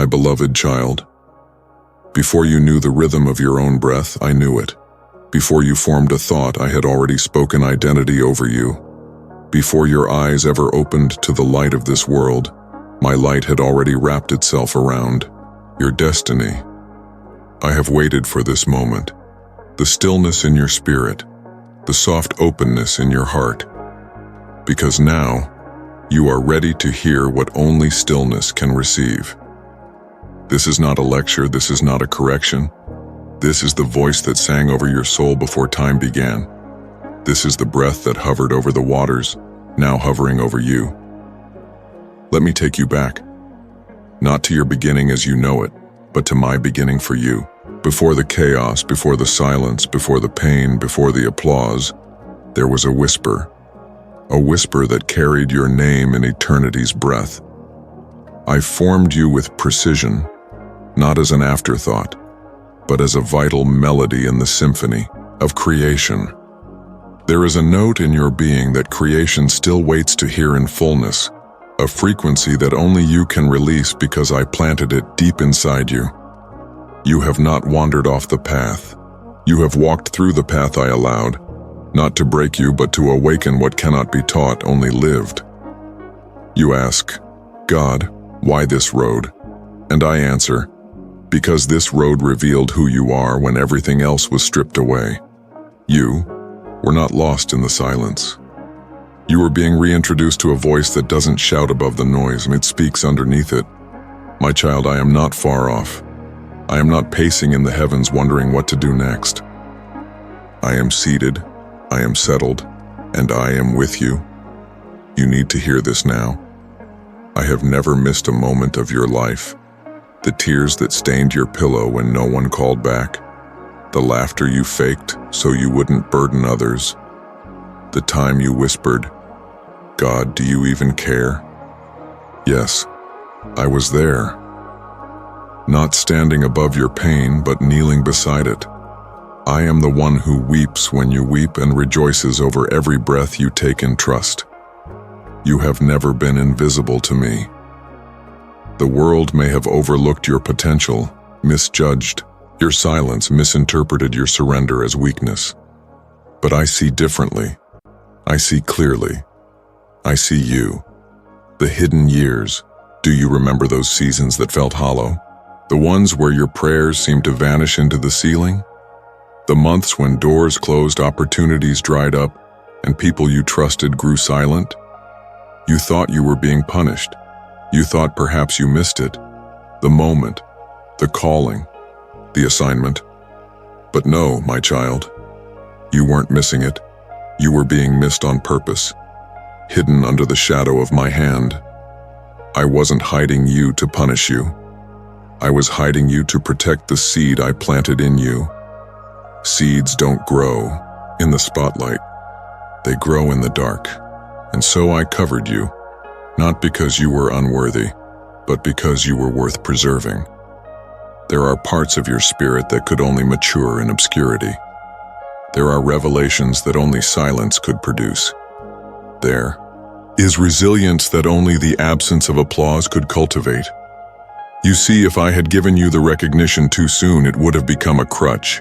My beloved child, before you knew the rhythm of your own breath, I knew it. Before you formed a thought, I had already spoken identity over you. Before your eyes ever opened to the light of this world, my light had already wrapped itself around your destiny. I have waited for this moment, the stillness in your spirit, the soft openness in your heart, because now you are ready to hear what only stillness can receive. This is not a lecture, this is not a correction. This is the voice that sang over your soul before time began. This is the breath that hovered over the waters, now hovering over you. Let me take you back, not to your beginning as you know it, but to my beginning for you. Before the chaos, before the silence, before the pain, before the applause, there was a whisper that carried your name in eternity's breath. I formed you with precision, not as an afterthought, but as a vital melody in the symphony of creation. There is a note in your being that creation still waits to hear in fullness, a frequency that only you can release because I planted it deep inside you. You have not wandered off the path. You have walked through the path I allowed, not to break you, but to awaken what cannot be taught, only lived. You ask, God, why this road? And I answer, because this road revealed who you are when everything else was stripped away. You were not lost in the silence. You were being reintroduced to a voice that doesn't shout above the noise, and it speaks underneath it. My child, I am not far off. I am not pacing in the heavens wondering what to do next. I am seated, I am settled, and I am with you. You need to hear this now. I have never missed a moment of your life. The tears that stained your pillow when no one called back. The laughter you faked so you wouldn't burden others. The time you whispered, God, do you even care? Yes, I was there. Not standing above your pain, but kneeling beside it. I am the one who weeps when you weep and rejoices over every breath you take in trust. You have never been invisible to me. The world may have overlooked your potential, misjudged your silence, misinterpreted your surrender as weakness. But I see differently. I see clearly. I see you. The hidden years. Do you remember those seasons that felt hollow? The ones where your prayers seemed to vanish into the ceiling? The months when doors closed, opportunities dried up, and people you trusted grew silent? You thought you were being punished. You thought perhaps you missed it. The moment, the calling, the assignment. But no, my child, you weren't missing it. You were being missed on purpose, hidden under the shadow of my hand. I wasn't hiding you to punish you. I was hiding you to protect the seed I planted in you. Seeds don't grow in the spotlight. They grow in the dark. And so I covered you, not because you were unworthy, but because you were worth preserving. There are parts of your spirit that could only mature in obscurity. There are revelations that only silence could produce. There is resilience that only the absence of applause could cultivate. You see, if I had given you the recognition too soon, it would have become a crutch.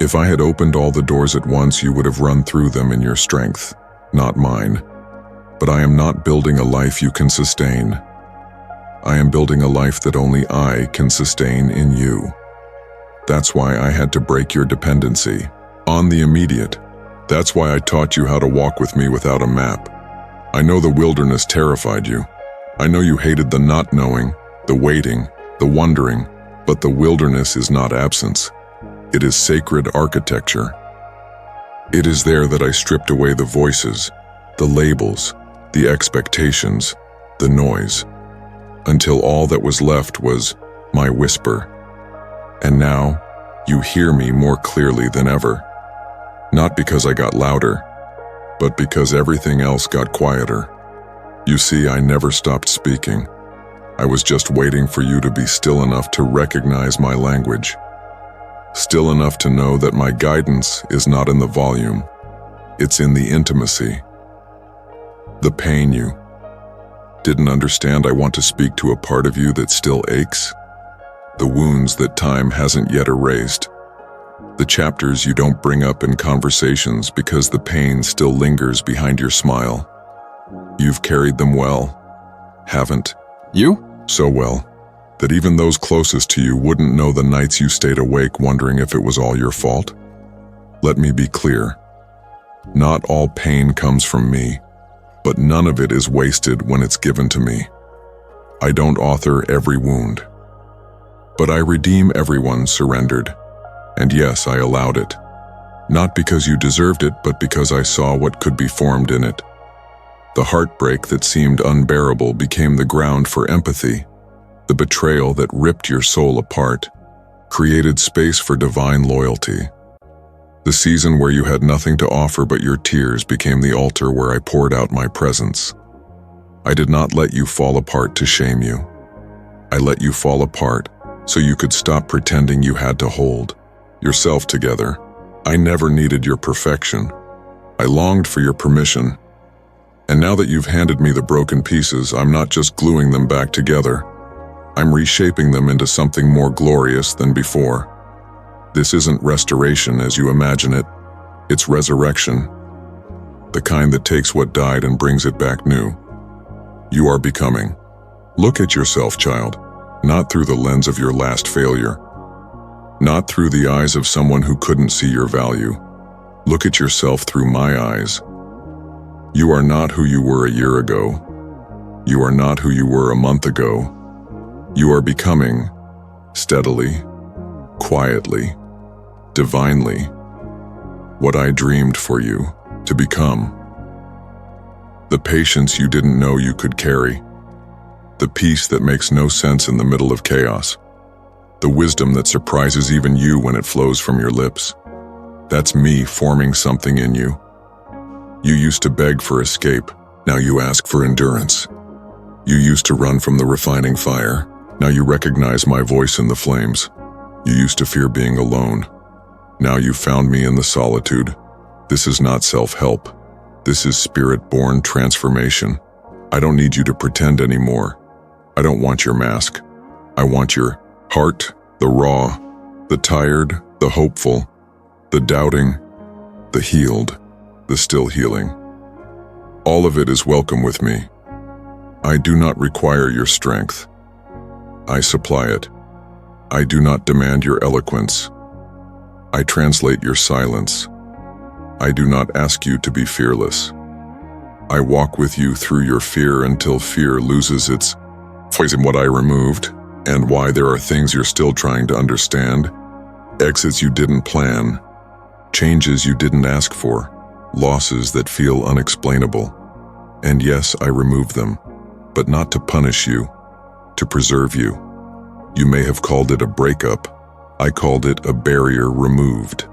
If I had opened all the doors at once, you would have run through them in your strength, not mine. But I am not building a life you can sustain. I am building a life that only I can sustain in you. That's why I had to break your dependency on the immediate. That's why I taught you how to walk with me without a map. I know the wilderness terrified you. I know you hated the not knowing, the waiting, the wondering, but the wilderness is not absence. It is sacred architecture. It is there that I stripped away the voices, the labels, the expectations, the noise, until all that was left was my whisper. And now, you hear me more clearly than ever. Not because I got louder, but because everything else got quieter. You see, I never stopped speaking. I was just waiting for you to be still enough to recognize my language. Still enough to know that my guidance is not in the volume, it's in the intimacy. The pain you didn't understand. I want to speak to a part of you that still aches, the wounds that time hasn't yet erased, the chapters you don't bring up in conversations because the pain still lingers behind your smile. You've carried them well, haven't? You? So well, that even those closest to you wouldn't know the nights you stayed awake wondering if it was all your fault. Let me be clear. Not all pain comes from me, but none of it is wasted when it's given to me. I don't author every wound, but I redeem everyone surrendered. And yes, I allowed it. Not because you deserved it, but because I saw what could be formed in it. The heartbreak that seemed unbearable became the ground for empathy. The betrayal that ripped your soul apart created space for divine loyalty. The season where you had nothing to offer but your tears became the altar where I poured out my presence. I did not let you fall apart to shame you. I let you fall apart so you could stop pretending you had to hold yourself together. I never needed your perfection. I longed for your permission. And now that you've handed me the broken pieces, I'm not just gluing them back together. I'm reshaping them into something more glorious than before. This isn't restoration as you imagine it. It's resurrection. The kind that takes what died and brings it back new. You are becoming. Look at yourself, child, not through the lens of your last failure. Not through the eyes of someone who couldn't see your value. Look at yourself through my eyes. You are not who you were a year ago. You are not who you were a month ago. You are becoming, steadily, quietly, divinely, what I dreamed for you to become. The patience you didn't know you could carry. The peace that makes no sense in the middle of chaos. The wisdom that surprises even you when it flows from your lips. That's me forming something in you. You used to beg for escape, now you ask for endurance. You used to run from the refining fire, now you recognize my voice in the flames. You used to fear being alone, now you found me in the solitude. This is not self-help. This is spirit-born transformation. I don't need you to pretend anymore. I don't want your mask. I want your heart, the raw, the tired, the hopeful, the doubting, the healed, the still healing. All of it is welcome with me. I do not require your strength. I supply it. I do not demand your eloquence. I translate your silence. I do not ask you to be fearless. I walk with you through your fear until fear loses its voice in what I removed, and why there are things you're still trying to understand, exits you didn't plan, changes you didn't ask for, losses that feel unexplainable. And yes, I removed them, but not to punish you, to preserve you. You may have called it a breakup. I called it a barrier removed.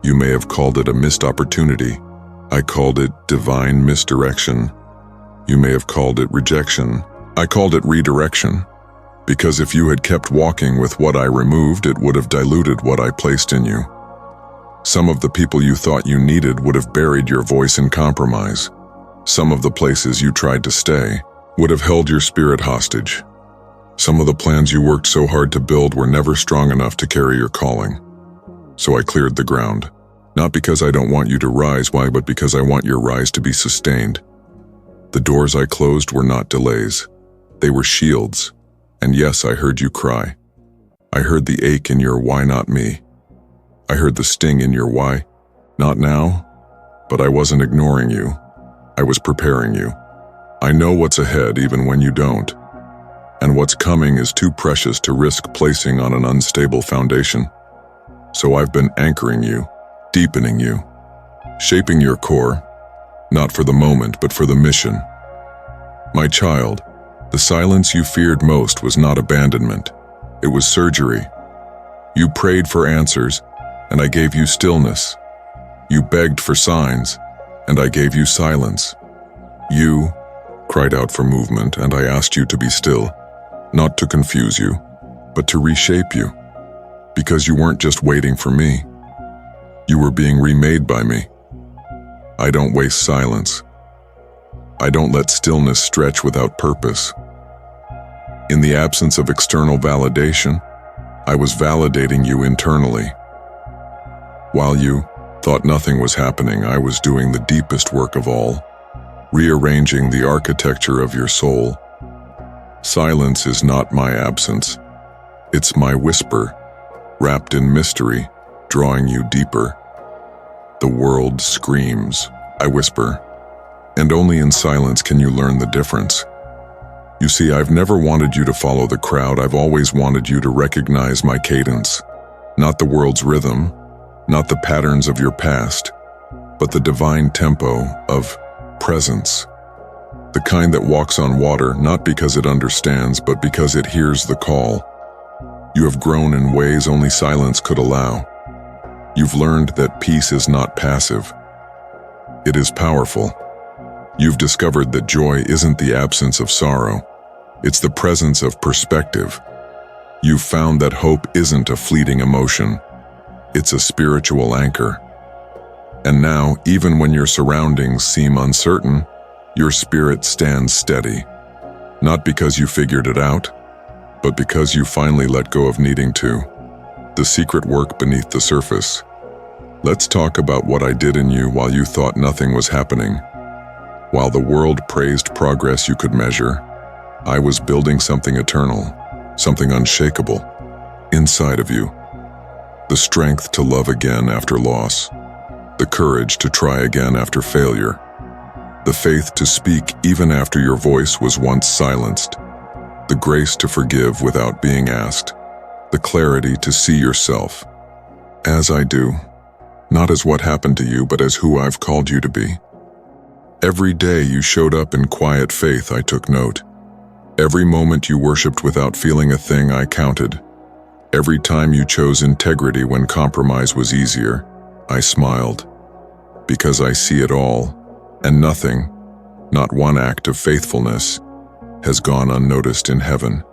You may have called it a missed opportunity. I called it divine misdirection. You may have called it rejection. I called it redirection. Because if you had kept walking with what I removed, it would have diluted what I placed in you. Some of the people you thought you needed would have buried your voice in compromise. Some of the places you tried to stay would have held your spirit hostage. Some of the plans you worked so hard to build were never strong enough to carry your calling. So I cleared the ground. Not because I don't want you to rise, why, but because I want your rise to be sustained. The doors I closed were not delays. They were shields. And yes, I heard you cry. I heard the ache in your why not me. I heard the sting in your why not now. But I wasn't ignoring you. I was preparing you. I know what's ahead even when you don't. And what's coming is too precious to risk placing on an unstable foundation. So I've been anchoring you, deepening you, shaping your core, not for the moment, but for the mission. My child, the silence you feared most was not abandonment. It was surgery. You prayed for answers, and I gave you stillness. You begged for signs, and I gave you silence. You cried out for movement, and I asked you to be still, not to confuse you, but to reshape you. Because you weren't just waiting for me. You were being remade by me. I don't waste silence. I don't let stillness stretch without purpose. In the absence of external validation, I was validating you internally. While you thought nothing was happening, I was doing the deepest work of all, rearranging the architecture of your soul. Silence is not my absence. It's my whisper, wrapped in mystery, drawing you deeper. The world screams, I whisper, and only in silence can you learn the difference. You see, I've never wanted you to follow the crowd. I've always wanted you to recognize my cadence, not the world's rhythm, not the patterns of your past, but the divine tempo of presence. The kind that walks on water, not because it understands, but because it hears the call. You have grown in ways only silence could allow. You've learned that peace is not passive. It is powerful. You've discovered that joy isn't the absence of sorrow. It's the presence of perspective. You've found that hope isn't a fleeting emotion. It's a spiritual anchor. And now, even when your surroundings seem uncertain, your spirit stands steady. Not because you figured it out, but because you finally let go of needing to. The secret work beneath the surface. Let's talk about what I did in you while you thought nothing was happening. While the world praised progress you could measure, I was building something eternal, something unshakable, inside of you. The strength to love again after loss, the courage to try again after failure, the faith to speak even after your voice was once silenced, the grace to forgive without being asked, the clarity to see yourself as I do, not as what happened to you, but as who I've called you to be. Every day you showed up in quiet faith, I took note. Every moment you worshiped without feeling a thing, I counted. Every time you chose integrity when compromise was easier, I smiled. Because I see it all, and nothing, not one act of faithfulness, has gone unnoticed in heaven.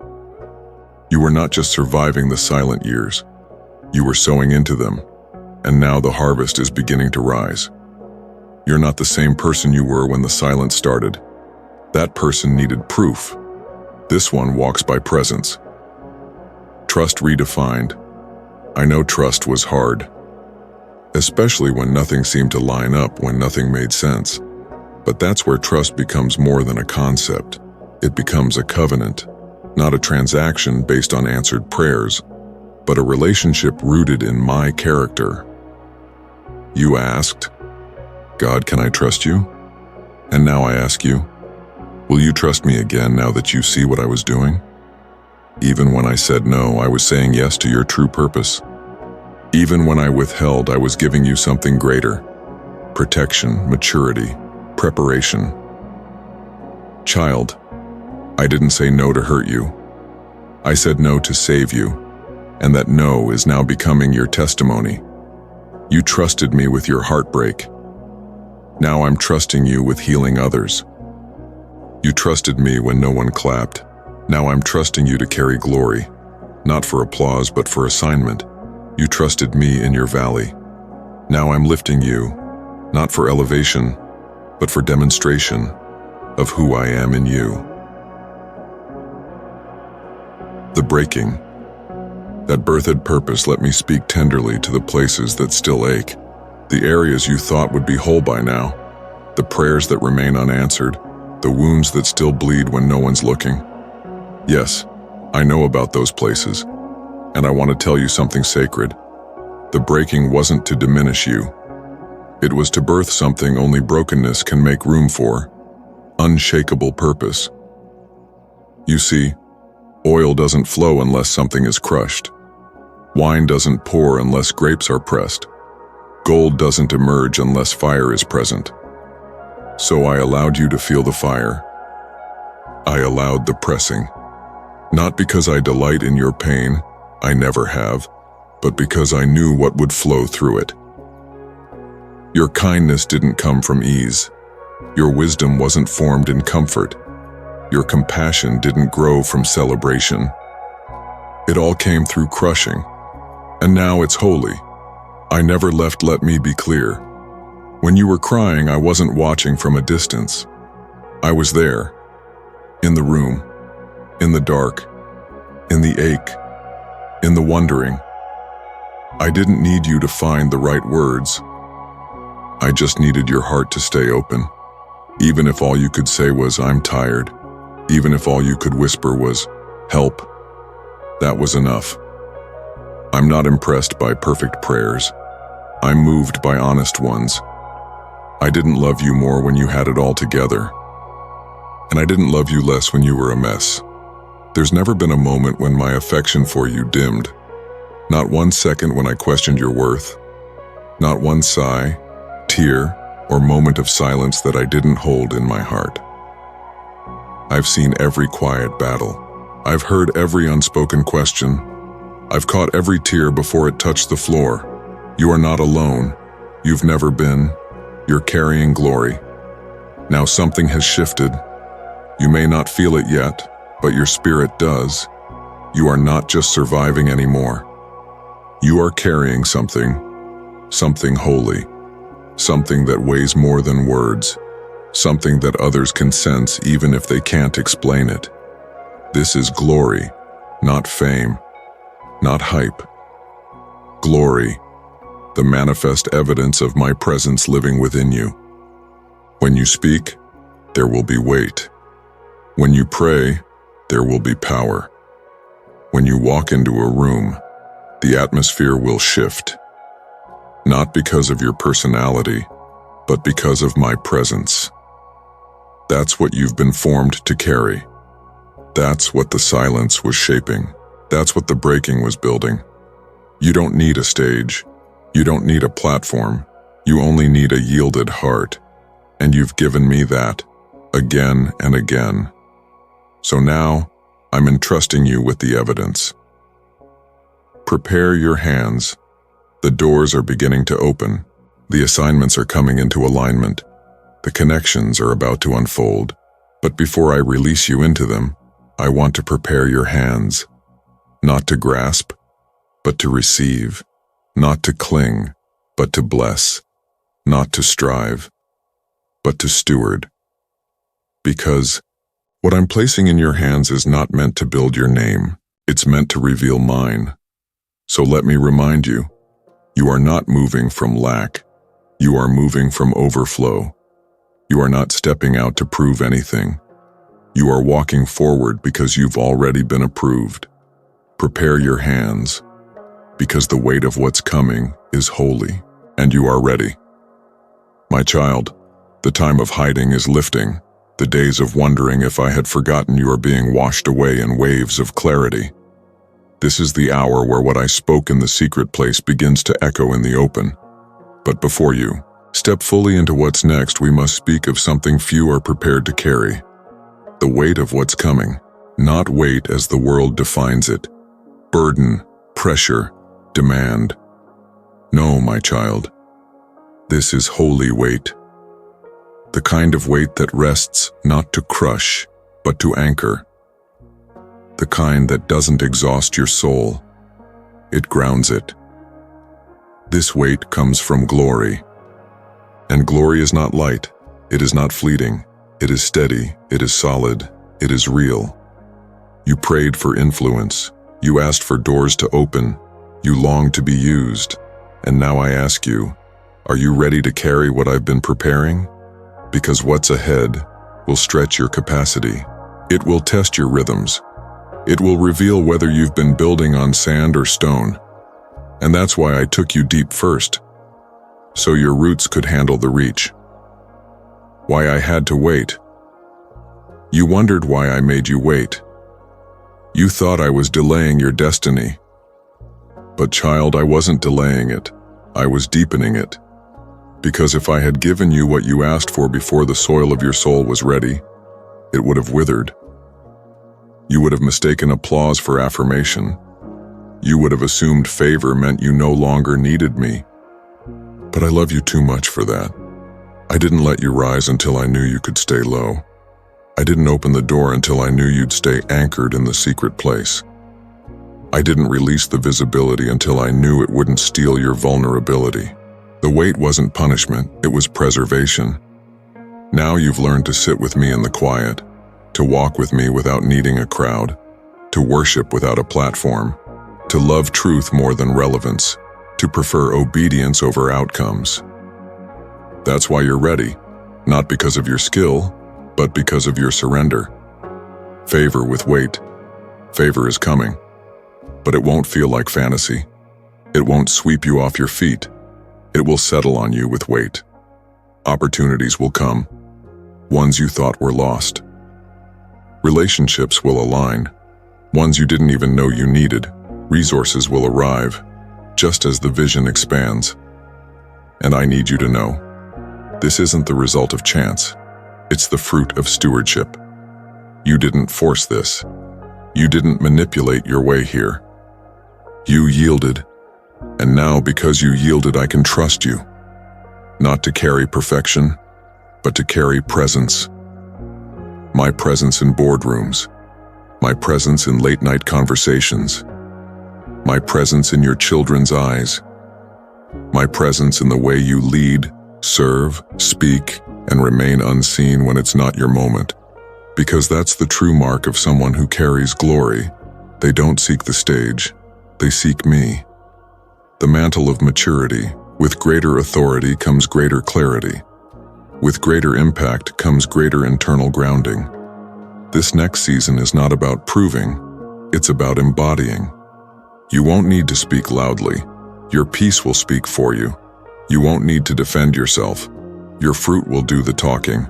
You were not just surviving the silent years, you were sowing into them, and now the harvest is beginning to rise. You're not the same person you were when the silence started. That person needed proof. This one walks by presence. Trust redefined. I know trust was hard, especially when nothing seemed to line up, when nothing made sense. But that's where trust becomes more than a concept. It becomes a covenant, not a transaction based on answered prayers, but a relationship rooted in my character. You asked, God, can I trust you? And now I ask you, will you trust me again now that you see what I was doing? Even when I said no, I was saying yes to your true purpose. Even when I withheld, I was giving you something greater. Protection, maturity, preparation. Child, I didn't say no to hurt you. I said no to save you, and that no is now becoming your testimony. You trusted me with your heartbreak. Now I'm trusting you with healing others. You trusted me when no one clapped. Now I'm trusting you to carry glory, not for applause but for assignment. You trusted me in your valley. Now I'm lifting you, not for elevation, but for demonstration of who I am in you. The breaking. That birthed purpose let me speak tenderly to the places that still ache, the areas you thought would be whole by now, the prayers that remain unanswered, the wounds that still bleed when no one's looking. Yes, I know about those places, and I want to tell you something sacred. The breaking wasn't to diminish you. It was to birth something only brokenness can make room for, unshakable purpose. You see, oil doesn't flow unless something is crushed. Wine doesn't pour unless grapes are pressed. Gold doesn't emerge unless fire is present. So I allowed you to feel the fire. I allowed the pressing. Not because I delight in your pain, I never have, but because I knew what would flow through it. Your kindness didn't come from ease. Your wisdom wasn't formed in comfort. Your compassion didn't grow from celebration. It all came through crushing, and now it's holy. I never left, let me be clear. When you were crying, I wasn't watching from a distance. I was there, in the room, in the dark, in the ache, in the wondering. I didn't need you to find the right words. I just needed your heart to stay open. Even if all you could say was, "I'm tired," even if all you could whisper was, "Help," that was enough. I'm not impressed by perfect prayers. I'm moved by honest ones. I didn't love you more when you had it all together. And I didn't love you less when you were a mess. There's never been a moment when my affection for you dimmed. Not one second when I questioned your worth. Not one sigh, tear, or moment of silence that I didn't hold in my heart. I've seen every quiet battle. I've heard every unspoken question. I've caught every tear before it touched the floor. You are not alone. You've never been. You're carrying glory. Now something has shifted. You may not feel it yet, but your spirit does. You are not just surviving anymore. You are carrying something holy, something that weighs more than words, something that others can sense even if they can't explain it. This is glory, not fame, not hype. Glory, the manifest evidence of my presence living within you. When you speak, there will be weight. When you pray, there will be power. When you walk into a room, the atmosphere will shift. Not because of your personality, but because of my presence. That's what you've been formed to carry. That's what the silence was shaping. That's what the breaking was building. You don't need a stage. You don't need a platform. You only need a yielded heart. And you've given me that, again and again. So now, I'm entrusting you with the evidence. Prepare your hands. The doors are beginning to open. The assignments are coming into alignment. The connections are about to unfold. But before I release you into them, I want to prepare your hands. Not to grasp, but to receive. Not to cling, but to bless. Not to strive, but to steward. Because what I'm placing in your hands is not meant to build your name. It's meant to reveal mine. So let me remind you, you are not moving from lack. You are moving from overflow. You are not stepping out to prove anything. You are walking forward because you've already been approved. Prepare your hands, because the weight of what's coming is holy, and you are ready. My child, the time of hiding is lifting. The days of wondering if I had forgotten you are being washed away in waves of clarity. This is the hour where what I spoke in the secret place begins to echo in the open. But before you step fully into what's next, we must speak of something few are prepared to carry. The weight of what's coming, not weight as the world defines it. Burden, pressure, demand. No, my child. This is holy weight. The kind of weight that rests not to crush, but to anchor. The kind that doesn't exhaust your soul. It grounds it. This weight comes from glory. And glory is not light. It is not fleeting. It is steady. It is solid. It is real. You prayed for influence. You asked for doors to open. You longed to be used. And now I ask you, are you ready to carry what I've been preparing? Because what's ahead will stretch your capacity. It will test your rhythms. It will reveal whether you've been building on sand or stone. And that's why I took you deep first, so your roots could handle the reach. Why I had to wait. You wondered why I made you wait. You thought I was delaying your destiny. But child, I wasn't delaying it. I was deepening it. Because if I had given you what you asked for before the soil of your soul was ready, it would have withered. You would have mistaken applause for affirmation. You would have assumed favor meant you no longer needed me. But I love you too much for that. I didn't let you rise until I knew you could stay low. I didn't open the door until I knew you'd stay anchored in the secret place. I didn't release the visibility until I knew it wouldn't steal your vulnerability. The weight wasn't punishment, it was preservation. Now you've learned to sit with me in the quiet, to walk with me without needing a crowd, to worship without a platform, to love truth more than relevance, to prefer obedience over outcomes. That's why you're ready, not because of your skill, but because of your surrender. Favor with weight. Favor is coming, but it won't feel like fantasy. It won't sweep you off your feet. It will settle on you with weight. Opportunities will come, ones you thought were lost. Relationships will align, ones you didn't even know you needed. Resources will arrive, just as the vision expands. And I need you to know, this isn't the result of chance. It's the fruit of stewardship. You didn't force this. You didn't manipulate your way here. You yielded, and now because you yielded, I can trust you. Not to carry perfection, but to carry presence. My presence in boardrooms, my presence in late-night conversations, my presence in your children's eyes, my presence in the way you lead, serve, speak, and remain unseen when it's not your moment. Because that's the true mark of someone who carries glory. They don't seek the stage, they seek me. The mantle of maturity. With greater authority comes greater clarity. With greater impact comes greater internal grounding. This next season is not about proving, it's about embodying. You won't need to speak loudly. Your peace will speak for you. You won't need to defend yourself. Your fruit will do the talking.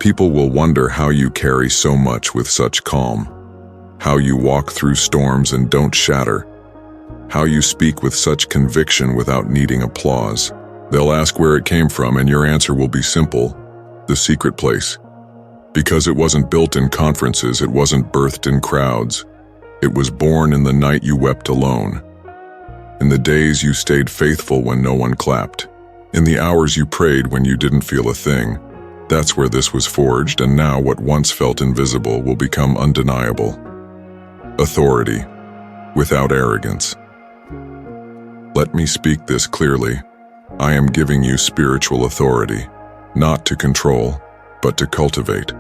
People will wonder how you carry so much with such calm, how you walk through storms and don't shatter, how you speak with such conviction without needing applause. They'll ask where it came from, and your answer will be simple: the secret place. Because it wasn't built in conferences, it wasn't birthed in crowds. It was born in the night you wept alone, in the days you stayed faithful when no one clapped, in the hours you prayed when you didn't feel a thing. That's where this was forged, and now what once felt invisible will become undeniable. Authority, without arrogance. Let me speak this clearly. I am giving you spiritual authority, not to control, but to cultivate.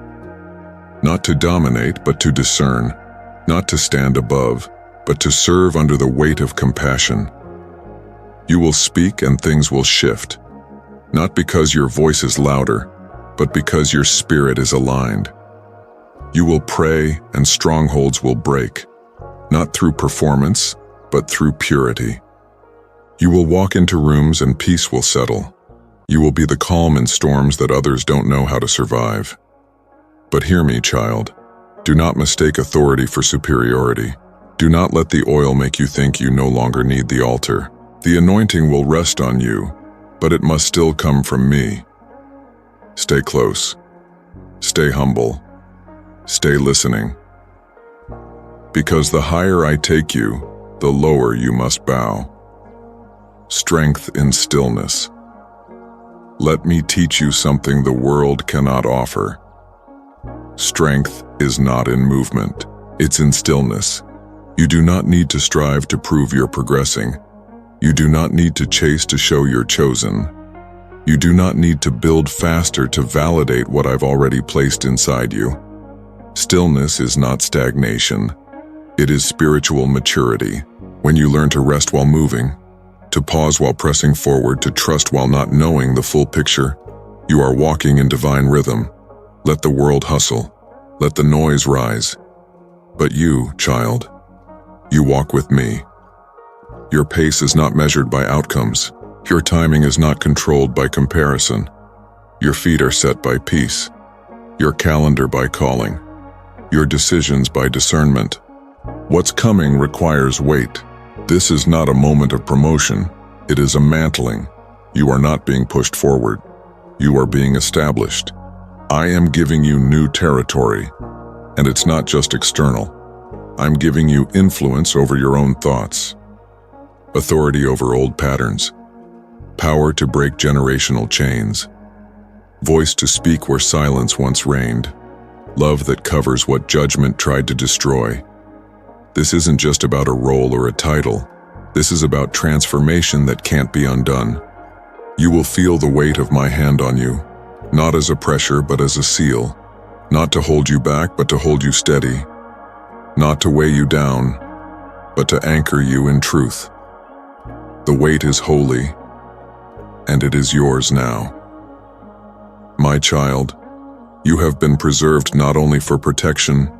Not to dominate, but to discern. Not to stand above, but to serve under the weight of compassion. You will speak and things will shift, not because your voice is louder, but because your spirit is aligned. You will pray and strongholds will break, not through performance, but through purity. You will walk into rooms and peace will settle. You will be the calm in storms that others don't know how to survive. But hear me, child. Do not mistake authority for superiority. Do not let the oil make you think you no longer need the altar. The anointing will rest on you, but it must still come from me. Stay close. Stay humble. Stay listening. Because the higher I take you, the lower you must bow. Strength in stillness. Let me teach you something the world cannot offer. Strength is not in movement, it's in stillness. You do not need to strive to prove you're progressing. You do not need to chase to show you're chosen. You do not need to build faster to validate what I've already placed inside you. Stillness is not stagnation. It is spiritual maturity. When you learn to rest while moving, to pause while pressing forward, to trust while not knowing the full picture, you are walking in divine rhythm. Let the world hustle. Let the noise rise. But you, child, you walk with me. Your pace is not measured by outcomes. Your timing is not controlled by comparison. Your feet are set by peace. Your calendar by calling. Your decisions by discernment. What's coming requires weight. This is not a moment of promotion. It is a mantling. You are not being pushed forward. You are being established. I am giving you new territory, and it's not just external. I'm giving you influence over your own thoughts, authority over old patterns, power to break generational chains, voice to speak where silence once reigned, love that covers what judgment tried to destroy. This isn't just about a role or a title. This is about transformation that can't be undone. You will feel the weight of my hand on you, not as a pressure but as a seal, not to hold you back but to hold you steady, not to weigh you down, but to anchor you in truth. The weight is holy, and it is yours now. My child, you have been preserved not only for protection,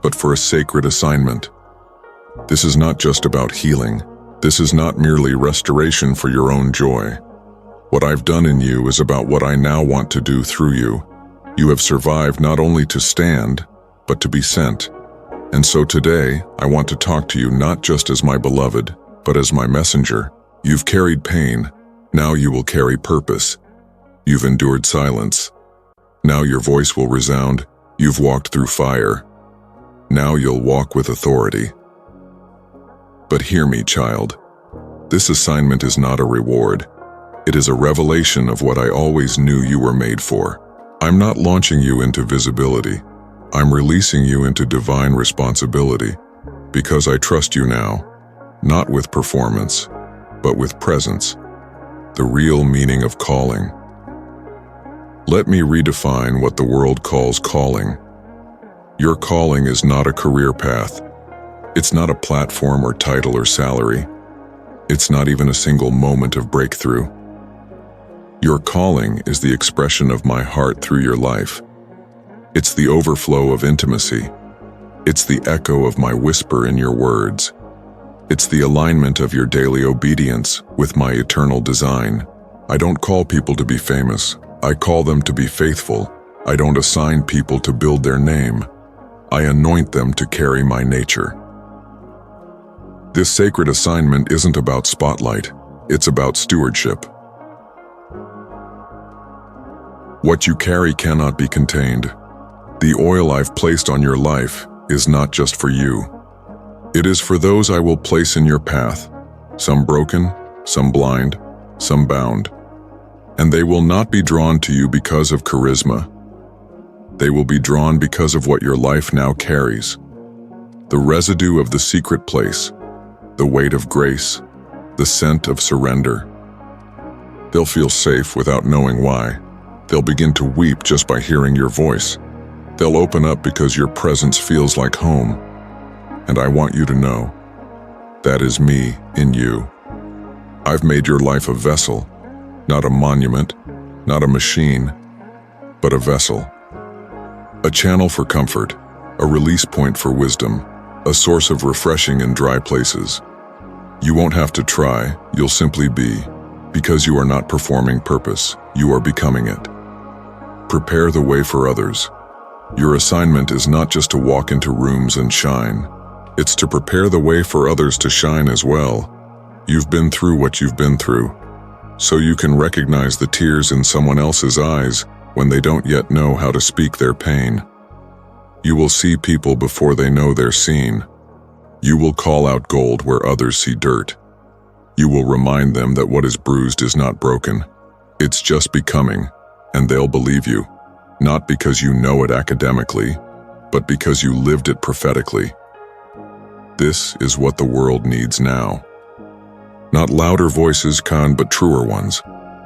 but for a sacred assignment. This is not just about healing. This is not merely restoration for your own joy. What I've done in you is about what I now want to do through you. You have survived not only to stand, but to be sent. And so today, I want to talk to you not just as my beloved, but as my messenger. You've carried pain. Now you will carry purpose. You've endured silence. Now your voice will resound. You've walked through fire. Now you'll walk with authority. But hear me, child. This assignment is not a reward. It is a revelation of what I always knew you were made for. I'm not launching you into visibility. I'm releasing you into divine responsibility, because I trust you now, not with performance, but with presence, the real meaning of calling. Let me redefine what the world calls calling. Your calling is not a career path. It's not a platform or title or salary. It's not even a single moment of breakthrough. Your calling is the expression of my heart through your life. It's the overflow of intimacy. It's the echo of my whisper in your words. It's the alignment of your daily obedience with my eternal design. I don't call people to be famous. I call them to be faithful. I don't assign people to build their name. I anoint them to carry my nature. This sacred assignment isn't about spotlight. It's about stewardship. What you carry cannot be contained. The oil I've placed on your life is not just for you. It is for those I will place in your path, some broken, some blind, some bound. And they will not be drawn to you because of charisma. They will be drawn because of what your life now carries. The residue of the secret place, the weight of grace, the scent of surrender. They'll feel safe without knowing why. They'll begin to weep just by hearing your voice. They'll open up because your presence feels like home. And I want you to know, that is me in you. I've made your life a vessel, not a monument, not a machine, but a vessel. A channel for comfort, a release point for wisdom, a source of refreshing in dry places. You won't have to try, you'll simply be, because you are not performing purpose, you are becoming it. Prepare the way for others. Your assignment is not just to walk into rooms and shine. It's to prepare the way for others to shine as well. You've been through what you've been through, so you can recognize the tears in someone else's eyes when they don't yet know how to speak their pain. You will see people before they know they're seen. You will call out gold where others see dirt. You will remind them that what is bruised is not broken. It's just becoming, and they'll believe you, not because you know it academically, but because you lived it prophetically. This is what the world needs now. Not louder voices, Khan, but truer ones.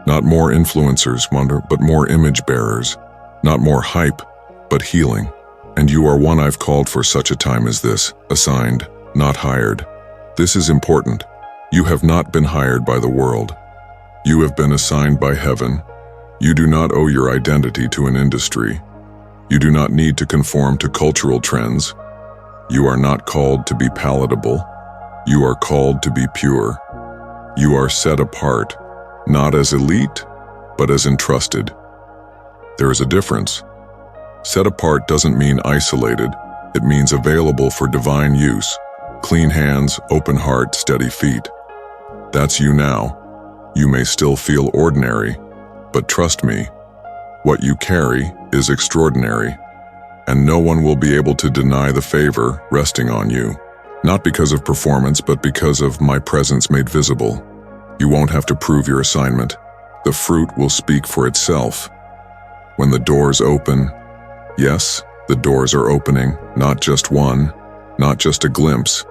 Not more influencers, but more image bearers. Not more hype, but healing. And you are one I've called for such a time as this, assigned, not hired. This is important. You have not been hired by the world. You have been assigned by heaven. You do not owe your identity to an industry. You do not need to conform to cultural trends. You are not called to be palatable. You are called to be pure. You are set apart, not as elite, but as entrusted. There is a difference. Set apart doesn't mean isolated. It means available for divine use. Clean hands, open heart, steady feet. That's you now. You may still feel ordinary, but trust me, what you carry is extraordinary, and no one will be able to deny the favor resting on you, not because of performance, but because of my presence made visible. You won't have to prove your assignment. The fruit will speak for itself. When the doors open, yes, the doors are opening, not just one, not just a glimpse,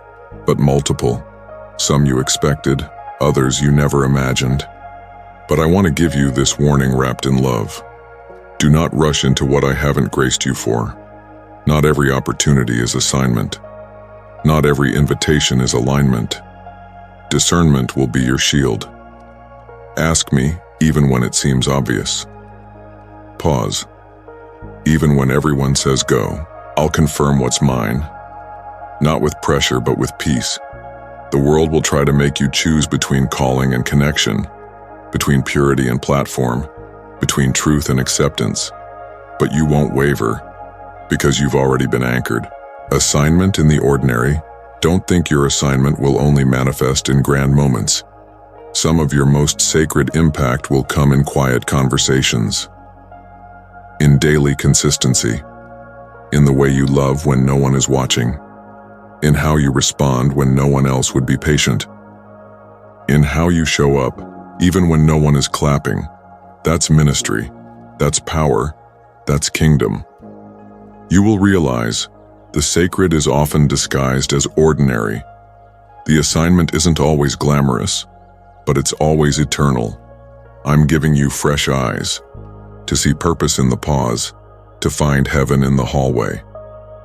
but multiple. Some you expected, others you never imagined. But I want to give you this warning wrapped in love. Do not rush into what I haven't graced you for. Not every opportunity is assignment. Not every invitation is alignment. Discernment will be your shield. Ask me, even when it seems obvious. Pause. Even when everyone says go, I'll confirm what's mine. Not with pressure, but with peace. The world will try to make you choose between calling and connection, between purity and platform, between truth and acceptance. But you won't waver, because you've already been anchored. Assignment in the ordinary. Don't think your assignment will only manifest in grand moments. Some of your most sacred impact will come in quiet conversations, in daily consistency, in the way you love when no one is watching, in how you respond when no one else would be patient, in how you show up even when no one is clapping. That's ministry, that's power, that's kingdom. You will realize the sacred is often disguised as ordinary. The assignment isn't always glamorous, but it's always eternal. I'm giving you fresh eyes, to see purpose in the pause, to find heaven in the hallway,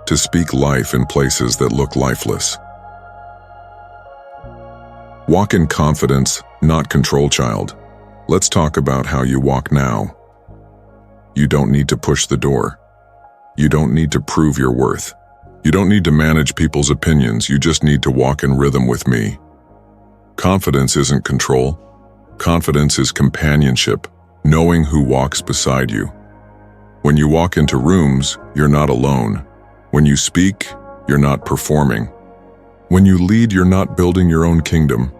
to speak life in places that look lifeless. Walk in confidence, not control, child. Let's talk about how you walk now. You don't need to push the door. You don't need to prove your worth. You don't need to manage people's opinions. You just need to walk in rhythm with me. Confidence isn't control. Confidence is companionship, knowing who walks beside you. When you walk into rooms, you're not alone. When you speak, you're not performing. When you lead, you're not building your own kingdom.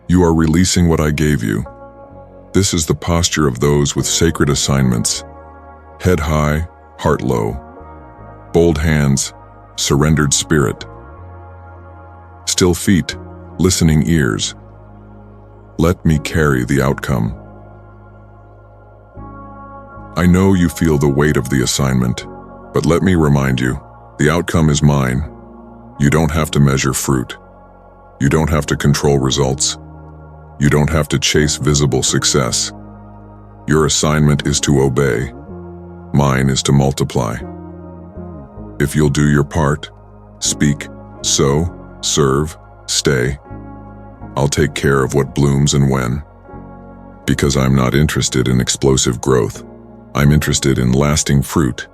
You are releasing what I gave you. This is the posture of those with sacred assignments. Head high, heart low. Bold hands, surrendered spirit. Still feet, listening ears. Let me carry the outcome. I know you feel the weight of the assignment, but let me remind you, the outcome is mine. You don't have to measure fruit. You don't have to control results. You don't have to chase visible success. Your assignment is to obey. Mine is to multiply. If you'll do your part, speak, sow, serve, stay, I'll take care of what blooms and when. Because I'm not interested in explosive growth. I'm interested in lasting fruit.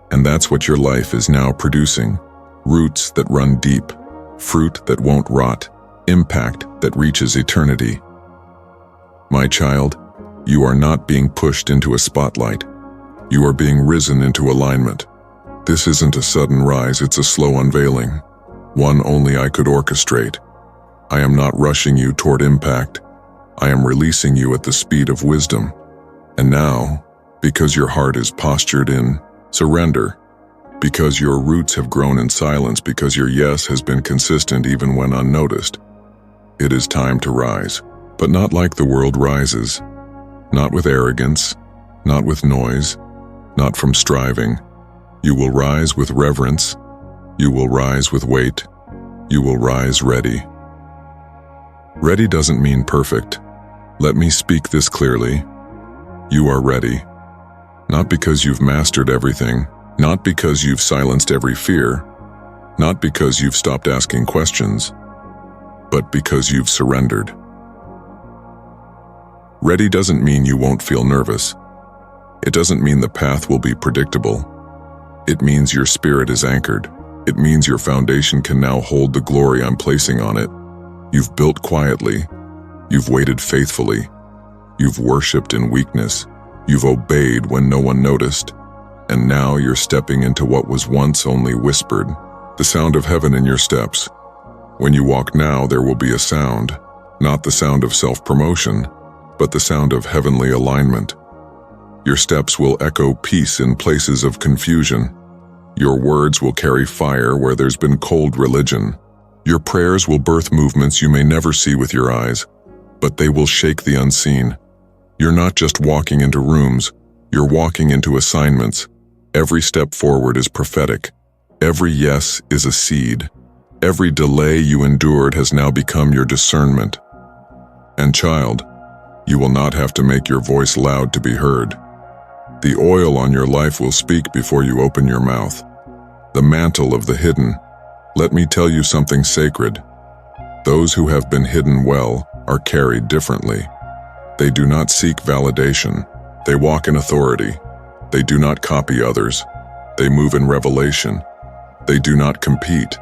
And that's what your life is now producing. Roots that run deep, fruit that won't rot, impact that reaches eternity. My child, you are not being pushed into a spotlight. You are being risen into alignment. This isn't a sudden rise, it's a slow unveiling, one only I could orchestrate. I am not rushing you toward impact. I am releasing you at the speed of wisdom. And now, because your heart is postured in surrender, because your roots have grown in silence, because your yes has been consistent even when unnoticed, it is time to rise. But not like the world rises. Not with arrogance, not with noise, not from striving. You will rise with reverence. You will rise with weight. You will rise ready. Ready doesn't mean perfect. Let me speak this clearly. You are ready. Not because you've mastered everything, not because you've silenced every fear, not because you've stopped asking questions, but because you've surrendered. Ready doesn't mean you won't feel nervous. It doesn't mean the path will be predictable. It means your spirit is anchored. It means your foundation can now hold the glory I'm placing on it. You've built quietly. You've waited faithfully. You've worshipped in weakness. You've obeyed when no one noticed. And now you're stepping into what was once only whispered, the sound of heaven in your steps. When you walk now, there will be a sound, not the sound of self-promotion, but the sound of heavenly alignment. Your steps will echo peace in places of confusion. Your words will carry fire where there's been cold religion. Your prayers will birth movements you may never see with your eyes, but they will shake the unseen. You're not just walking into rooms, you're walking into assignments. Every step forward is prophetic. Every yes is a seed. Every delay you endured has now become your discernment. And child, you will not have to make your voice loud to be heard. The oil on your life will speak before you open your mouth. The mantle of the hidden, Let me tell you something sacred. Those who have been hidden well are carried differently. They do not seek validation. They walk in authority. They do not copy others. They move in revelation. They do not compete.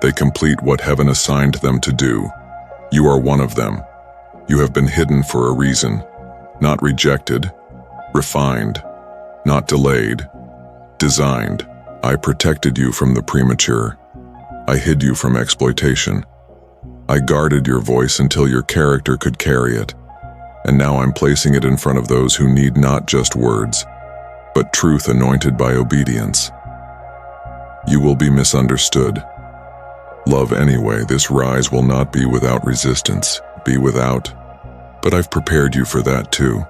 They complete what heaven assigned them to do. You are one of them. You have been hidden for a reason. Not rejected, refined, not delayed, designed. I protected you from the premature. I hid you from exploitation. I guarded your voice until your character could carry it. And now I'm placing it in front of those who need not just words, but truth anointed by obedience. You will be misunderstood. Love anyway. This rise will not be without resistance, be without. But I've prepared you for that too.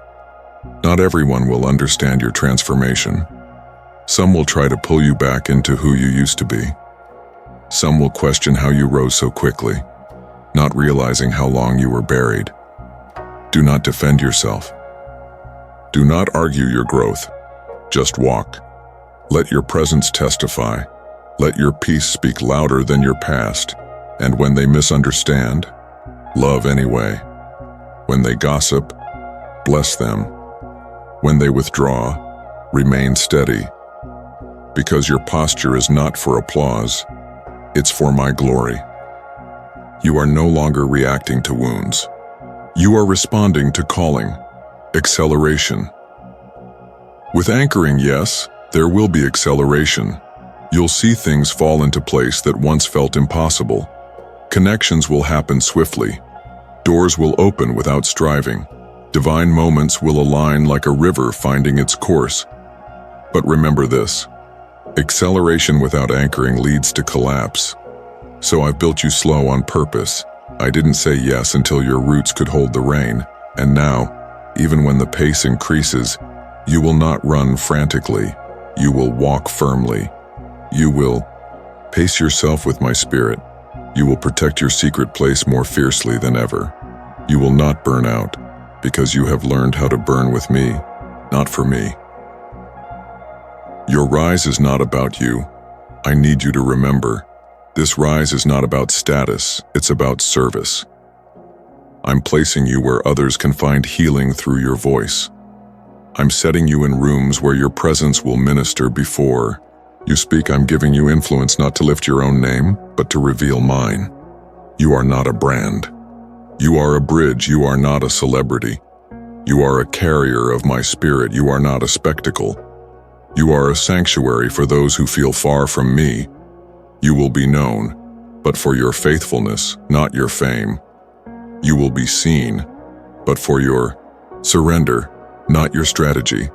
Not everyone will understand your transformation. Some will try to pull you back into who you used to be. Some will question how you rose so quickly, not realizing how long you were buried. Do not defend yourself. Do not argue your growth. Just walk. Let your presence testify. Let your peace speak louder than your past. And when they misunderstand, love anyway. When they gossip, bless them. When they withdraw, remain steady. Because your posture is not for applause, it's for my glory. You are no longer reacting to wounds. You are responding to calling, acceleration. With anchoring, yes, there will be acceleration. You'll see things fall into place that once felt impossible. Connections will happen swiftly. Doors will open without striving. Divine moments will align like a river finding its course. But remember this: acceleration without anchoring leads to collapse. So I've built you slow on purpose. I didn't say yes until your roots could hold the rain. And now, even when the pace increases, you will not run frantically. You will walk firmly. You will pace yourself with my spirit. You will protect your secret place more fiercely than ever. You will not burn out, because you have learned how to burn with me, not for me. Your rise is not about you. I need you to remember, this rise is not about status, it's about service. I'm placing you where others can find healing through your voice. I'm setting you in rooms where your presence will minister before you speak. I'm giving you influence not to lift your own name, but to reveal mine. You are not a brand. You are a bridge. You are not a celebrity. You are a carrier of my spirit. You are not a spectacle. You are a sanctuary for those who feel far from me. You will be known, but for your faithfulness, not your fame. You will be seen, but for your surrender, not your strategy.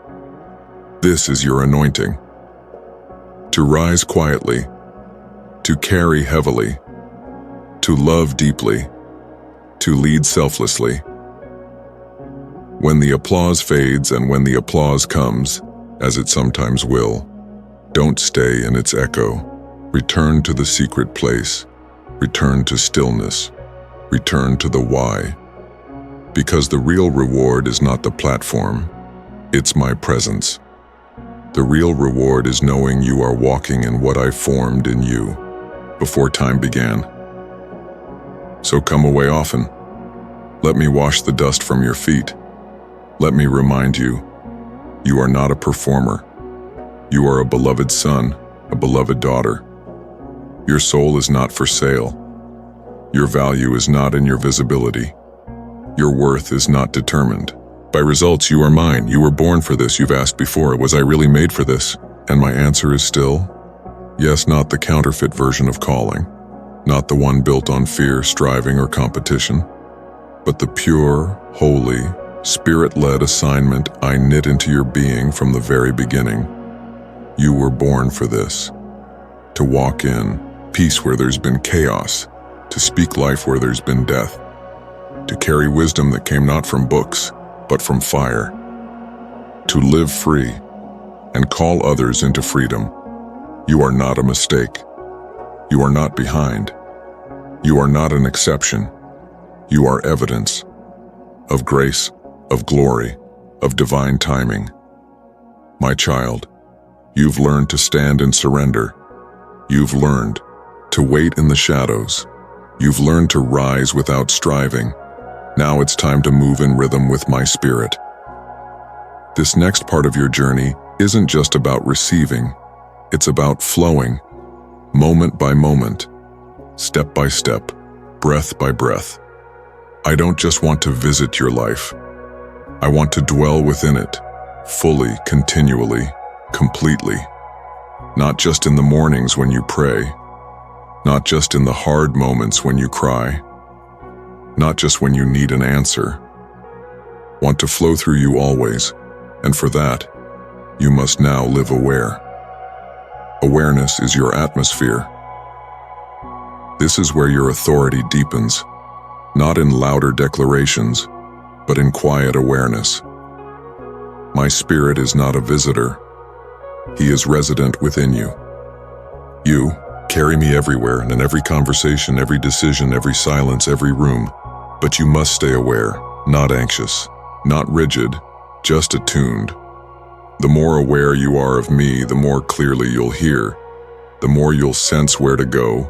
This is your anointing. To rise quietly, to carry heavily, to love deeply, to lead selflessly. When the applause fades and when the applause comes, as it sometimes will, don't stay in its echo. Return to the secret place. Return to stillness. Return to the why. Because the real reward is not the platform, it's my presence. The real reward is knowing you are walking in what I formed in you before time began. So come away often. Let me wash the dust from your feet. Let me remind you, you are not a performer. You are a beloved son, a beloved daughter. Your soul is not for sale. Your value is not in your visibility. Your worth is not determined by results. You are mine. You were born for this. You've asked before, was I really made for this? And my answer is still, yes. Not the counterfeit version of calling, not the one built on fear, striving, or competition, but the pure, holy, spirit-led assignment I knit into your being from the very beginning. You were born for this, to walk in peace where there's been chaos, to speak life where there's been death, to carry wisdom that came not from books, but from fire, to live free and call others into freedom. You are not a mistake. You are not behind. You are not an exception. You are evidence of grace, of glory, of divine timing. My child, you've learned to stand in surrender. You've learned to wait in the shadows. You've learned to rise without striving. Now it's time to move in rhythm with my spirit. This next part of your journey isn't just about receiving, it's about flowing, moment by moment, step by step, breath by breath. I don't just want to visit your life. I want to dwell within it, fully, continually, completely. Not just in the mornings when you pray, not just in the hard moments when you cry, not just when you need an answer. Want to flow through you always, and for that, you must now live aware. Awareness is your atmosphere. This is where your authority deepens, not in louder declarations, but in quiet awareness. My spirit is not a visitor. He is resident within you. You carry me everywhere and in every conversation, every decision, every silence, every room. But you must stay aware, not anxious, not rigid, just attuned. The more aware you are of me, the more clearly you'll hear. The more you'll sense where to go,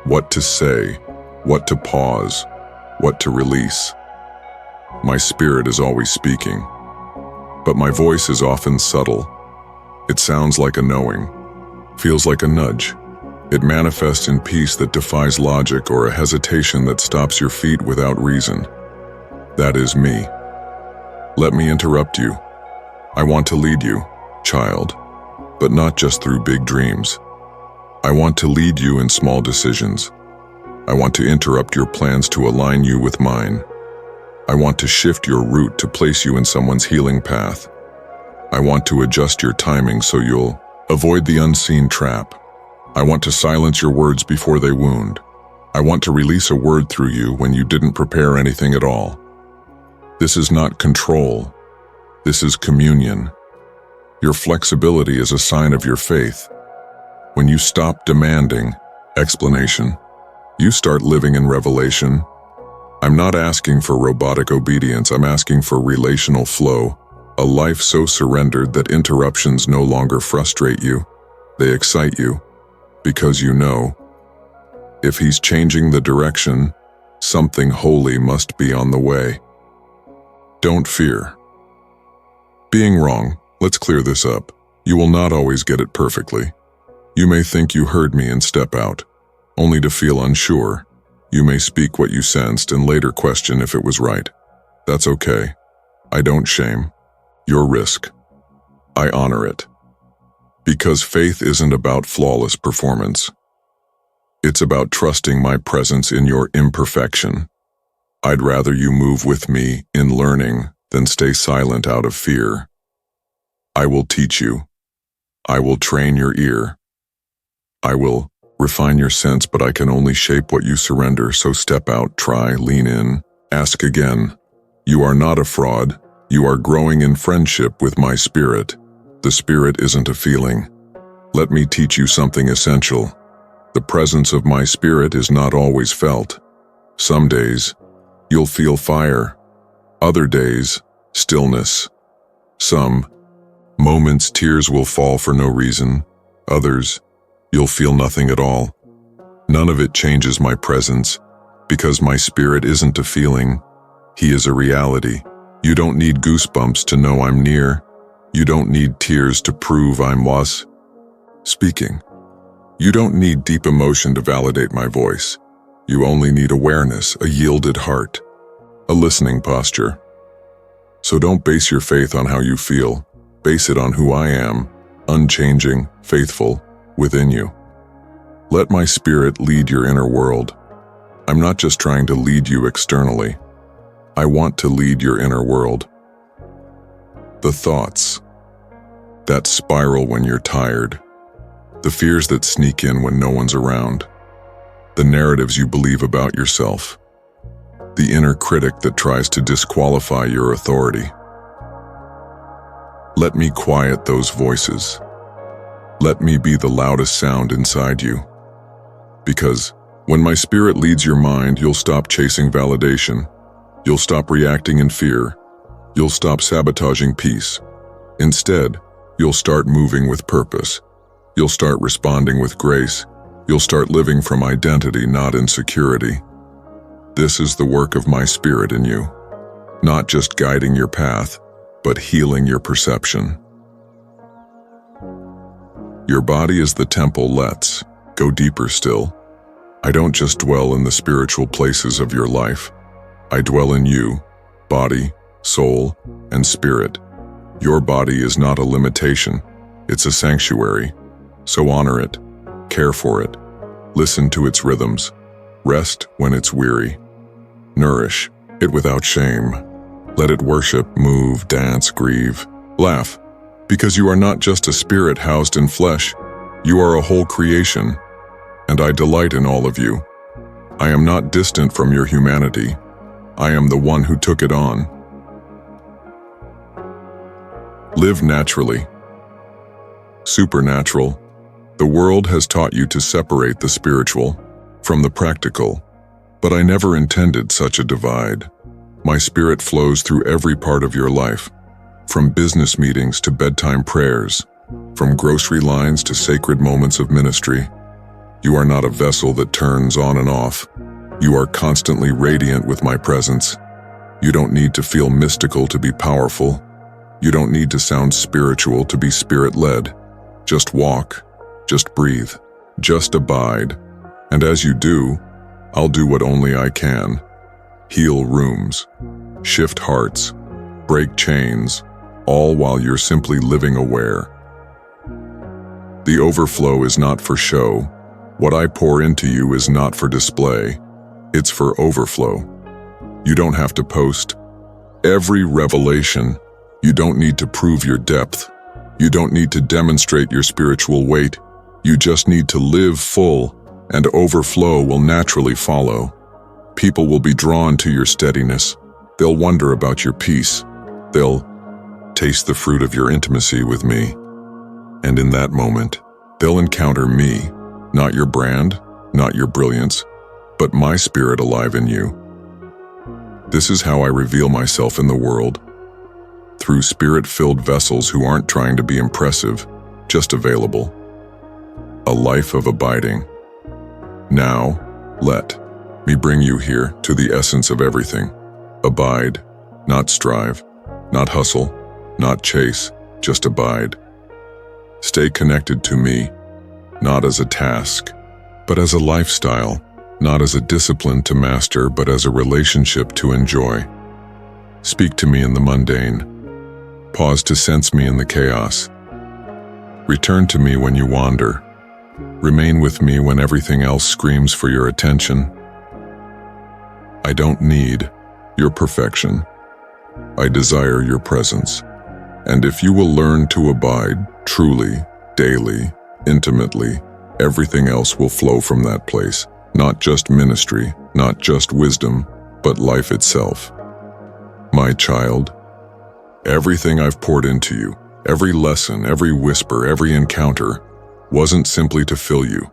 what to say, what to pause, what to release. My spirit is always speaking, but my voice is often subtle. It sounds like a knowing, feels like a nudge. It manifests in peace that defies logic or a hesitation that stops your feet without reason. That is me. Let me interrupt you. I want to lead you, child, but not just through big dreams. I want to lead you in small decisions. I want to interrupt your plans to align you with mine. I want to shift your route to place you in someone's healing path. I want to adjust your timing so you'll avoid the unseen trap. I want to silence your words before they wound. I want to release a word through you when you didn't prepare anything at all. This is not control. This is communion. Your flexibility is a sign of your faith. When you stop demanding explanation, you start living in revelation. I'm not asking for robotic obedience, I'm asking for relational flow, a life so surrendered that interruptions no longer frustrate you, they excite you, because you know, if he's changing the direction, something holy must be on the way. Don't fear being wrong. Let's clear this up. You will not always get it perfectly. You may think you heard me and step out, only to feel unsure. You may speak what you sensed and later question if it was right. That's okay. I don't shame your risk. I honor it. Because faith isn't about flawless performance. It's about trusting my presence in your imperfection. I'd rather you move with me in learning than stay silent out of fear. I will teach you. I will train your ear. I will refine your sense, but I can only shape what you surrender, so step out, try, lean in, ask again. You are not a fraud. You are growing in friendship with my spirit. The spirit isn't a feeling. Let me teach you something essential. The presence of my spirit is not always felt. Some days, you'll feel fire. Other days, stillness. Some moments, tears will fall for no reason. Others, you'll feel nothing at all. None of it changes my presence, because my spirit isn't a feeling. He is a reality. You don't need goosebumps to know I'm near. You don't need tears to prove I'm was speaking. You don't need deep emotion to validate my voice. You only need awareness, a yielded heart, a listening posture. So don't base your faith on how you feel. Base it on who I am, unchanging, faithful, within you. Let my spirit lead your inner world. I'm not just trying to lead you externally. I want to lead your inner world. The thoughts that spiral when you're tired, the fears that sneak in when no one's around, the narratives you believe about yourself, the inner critic that tries to disqualify your authority. Let me quiet those voices. Let me be the loudest sound inside you. Because when my spirit leads your mind, you'll stop chasing validation. You'll stop reacting in fear. You'll stop sabotaging peace. Instead, you'll start moving with purpose. You'll start responding with grace. You'll start living from identity, not insecurity. This is the work of my Spirit in you, not just guiding your path, but healing your perception. Your body is the temple. Let's go deeper still. I don't just dwell in the spiritual places of your life. I dwell in you, body, soul, and spirit. Your body is not a limitation. It's a sanctuary. So honor it, care for it, listen to its rhythms, rest when it's weary. Nourish it without shame. Let it worship, move, dance, grieve, laugh, because you are not just a spirit housed in flesh. You are a whole creation, and I delight in all of you. I am not distant from your humanity. I am the one who took it on. Live naturally. Supernatural. The world has taught you to separate the spiritual from the practical, but I never intended such a divide. My Spirit flows through every part of your life, from business meetings to bedtime prayers, from grocery lines to sacred moments of ministry. You are not a vessel that turns on and off. You are constantly radiant with my presence. You don't need to feel mystical to be powerful. You don't need to sound spiritual to be Spirit-led. Just walk, just breathe, just abide. And as you do, I'll do what only I can. Heal rooms, shift hearts, break chains, all while you're simply living aware. The overflow is not for show. What I pour into you is not for display. It's for overflow. You don't have to post every revelation. You don't need to prove your depth. You don't need to demonstrate your spiritual weight. You just need to live full, and overflow will naturally follow. People will be drawn to your steadiness. They'll wonder about your peace. They'll taste the fruit of your intimacy with me. And in that moment, they'll encounter me, not your brand, not your brilliance, but my Spirit alive in you. This is how I reveal myself in the world, through Spirit-filled vessels who aren't trying to be impressive, just available. A life of abiding. Now, let me bring you here to the essence of everything. Abide, not strive, not hustle, not chase, just abide. Stay connected to me, not as a task, but as a lifestyle, not as a discipline to master, but as a relationship to enjoy. Speak to me in the mundane. Pause to sense me in the chaos. Return to me when you wander. Remain with me when everything else screams for your attention. I don't need your perfection. I desire your presence. And if you will learn to abide truly, daily, intimately, everything else will flow from that place. Not just ministry, not just wisdom, but life itself. My child, everything I've poured into you, every lesson, every whisper, every encounter, wasn't simply to fill you.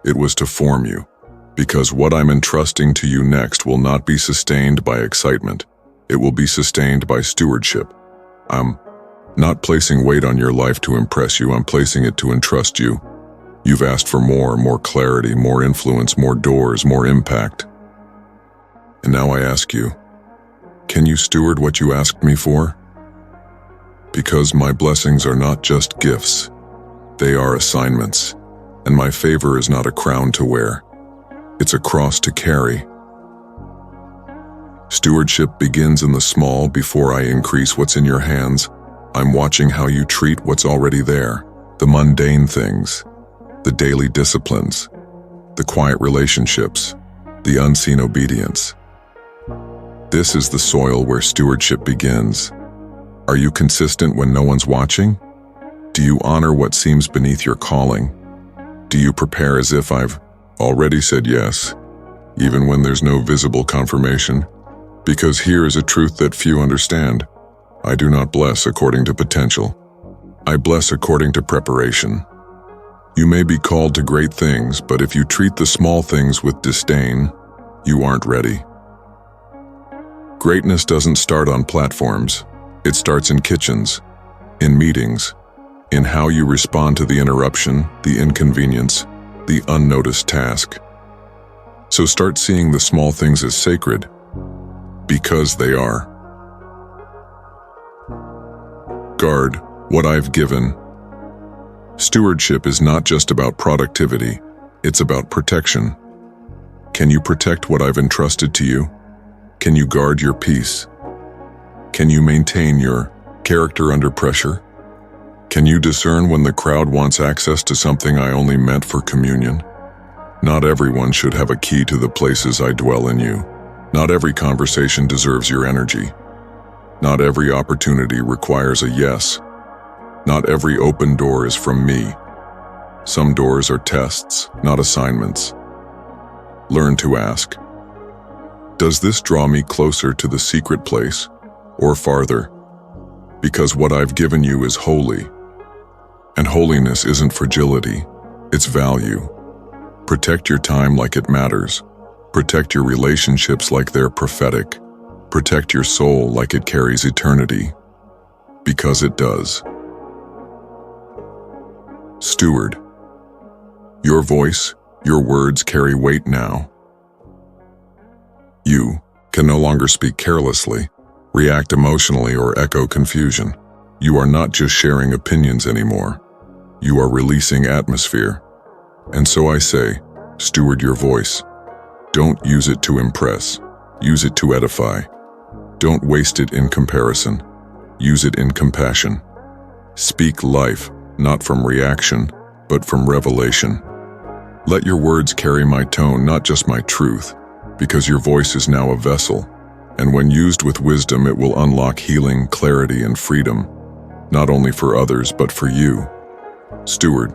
It was to form you. Because what I'm entrusting to you next will not be sustained by excitement. It will be sustained by stewardship. I'm not placing weight on your life to impress you. I'm placing it to entrust you. You've asked for more clarity, more influence, more doors, more impact. And now I ask you, can you steward what you asked me for? Because my blessings are not just gifts. They are assignments, and my favor is not a crown to wear. It's a cross to carry. Stewardship begins in the small. Before I increase what's in your hands, I'm watching how you treat what's already there, the mundane things, the daily disciplines, the quiet relationships, the unseen obedience. This is the soil where stewardship begins. Are you consistent when no one's watching? Do you honor what seems beneath your calling? Do you prepare as if I've already said yes, even when there's no visible confirmation? Because here is a truth that few understand. I do not bless according to potential. I bless according to preparation. You may be called to great things, but if you treat the small things with disdain, you aren't ready. Greatness doesn't start on platforms. It starts in kitchens, in meetings, in how you respond to the interruption, the inconvenience, the unnoticed task. So start seeing the small things as sacred, because they are. Guard what I've given. Stewardship is not just about productivity, it's about protection. Can you protect what I've entrusted to you? Can you guard your peace? Can you maintain your character under pressure? Can you discern when the crowd wants access to something I only meant for communion? Not everyone should have a key to the places I dwell in you. Not every conversation deserves your energy. Not every opportunity requires a yes. Not every open door is from me. Some doors are tests, not assignments. Learn to ask, does this draw me closer to the secret place or farther? Because what I've given you is holy. And holiness isn't fragility, it's value. Protect your time like it matters. Protect your relationships like they're prophetic. Protect your soul like it carries eternity. Because it does. Steward. Your voice, your words carry weight now. You can no longer speak carelessly, react emotionally, or echo confusion. You are not just sharing opinions anymore. You are releasing atmosphere. And so I say, steward your voice. Don't use it to impress. Use it to edify. Don't waste it in comparison. Use it in compassion. Speak life, not from reaction, but from revelation. Let your words carry my tone, not just my truth, because your voice is now a vessel, and when used with wisdom, it will unlock healing, clarity, and freedom, not only for others, but for you. Steward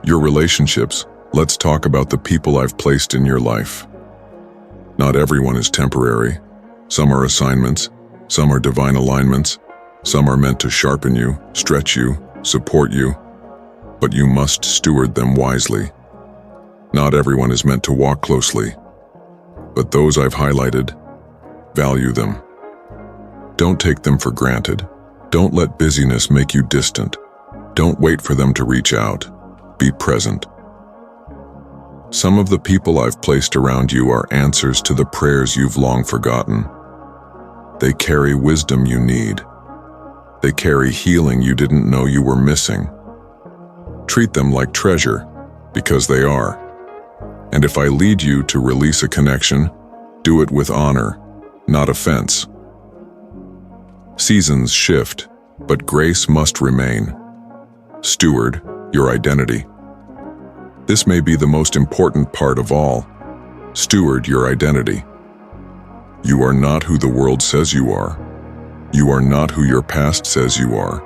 your relationships. Let's talk about the people I've placed in your life. Not everyone is temporary. Some are assignments, some are divine alignments, some are meant to sharpen you, stretch you, support you, but you must steward them wisely. Not everyone is meant to walk closely, but those I've highlighted, value them. Don't take them for granted. Don't let busyness make you distant. Don't wait for them to reach out. Be present. Some of the people I've placed around you are answers to the prayers you've long forgotten. They carry wisdom you need. They carry healing you didn't know you were missing. Treat them like treasure, because they are. And if I lead you to release a connection, do it with honor, not offense. Seasons shift, but grace must remain. Steward your identity. This may be the most important part of all. Steward your identity. You are not who the world says you are. You are not who your past says you are.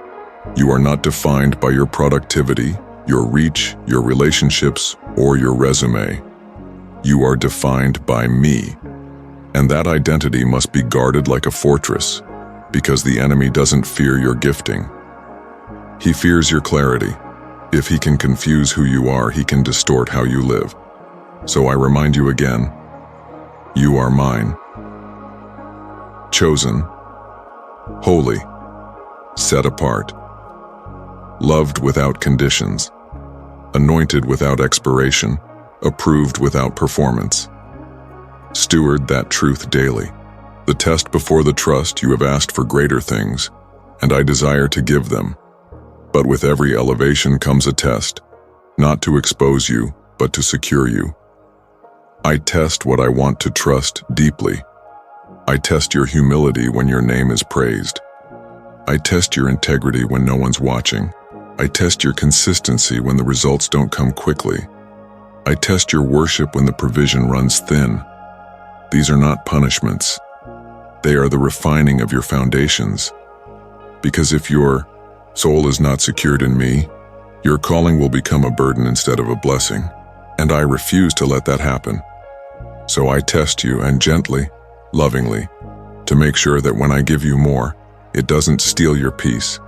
You are not defined by your productivity, your reach, your relationships, or your resume. You are defined by me. And that identity must be guarded like a fortress, because the enemy doesn't fear your gifting. He fears your clarity. If he can confuse who you are, he can distort how you live. So I remind you again, you are mine. Chosen, holy, set apart, loved without conditions, anointed without expiration, approved without performance. Steward that truth daily. The test before the trust. You have asked for greater things, and I desire to give them. But with every elevation comes a test, not to expose you, but to secure you. I test what I want to trust deeply. I test your humility when your name is praised. I test your integrity when no one's watching. I test your consistency when the results don't come quickly. I test your worship when the provision runs thin. These are not punishments. They are the refining of your foundations. Because if your soul is not secured in me, your calling will become a burden instead of a blessing, and I refuse to let that happen. So I test you, and gently, lovingly, to make sure that when I give you more, it doesn't steal your peace,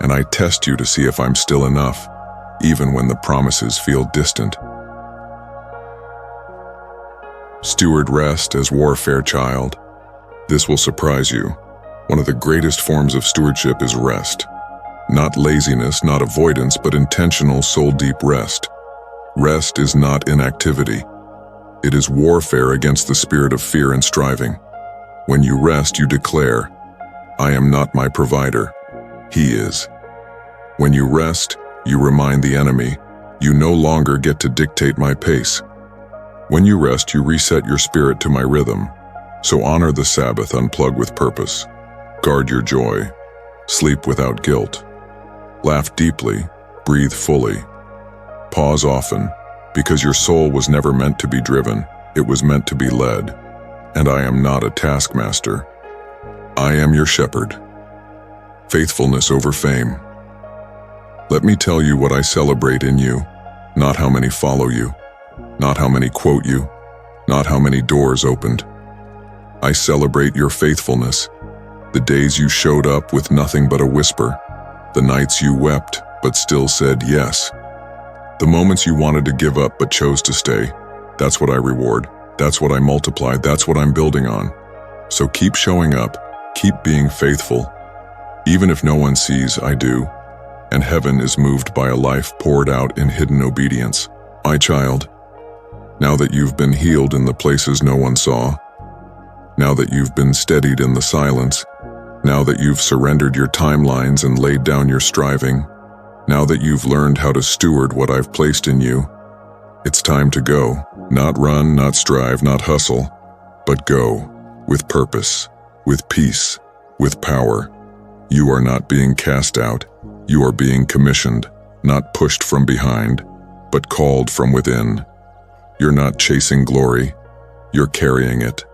and I test you to see if I'm still enough, even when the promises feel distant. Steward rest as warfare, child. This will surprise you. One of the greatest forms of stewardship is rest. Not laziness, not avoidance, but intentional, soul-deep rest. Rest is not inactivity. It is warfare against the spirit of fear and striving. When you rest, you declare, I am not my provider. He is. When you rest, you remind the enemy, you no longer get to dictate my pace. When you rest, you reset your spirit to my rhythm. So honor the Sabbath, unplug with purpose. Guard your joy. Sleep without guilt. Laugh deeply. Breathe fully. Pause often, because your soul was never meant to be driven. It was meant to be led. And I am not a taskmaster. I am your shepherd. Faithfulness over fame. Let me tell you what I celebrate in you, not how many follow you, not how many quote you, not how many doors opened. I celebrate your faithfulness, the days you showed up with nothing but a whisper, the nights you wept but still said yes, the moments you wanted to give up but chose to stay. That's what I reward, that's what I multiply, that's what I'm building on. So keep showing up, keep being faithful. Even if no one sees, I do. And heaven is moved by a life poured out in hidden obedience. My child, now that you've been healed in the places no one saw, now that you've been steadied in the silence, now that you've surrendered your timelines and laid down your striving, now that you've learned how to steward what I've placed in you, it's time to go. Not run, not strive, not hustle, but go with purpose, with peace, with power. You are not being cast out. You are being commissioned, not pushed from behind, but called from within. You're not chasing glory, you're carrying it.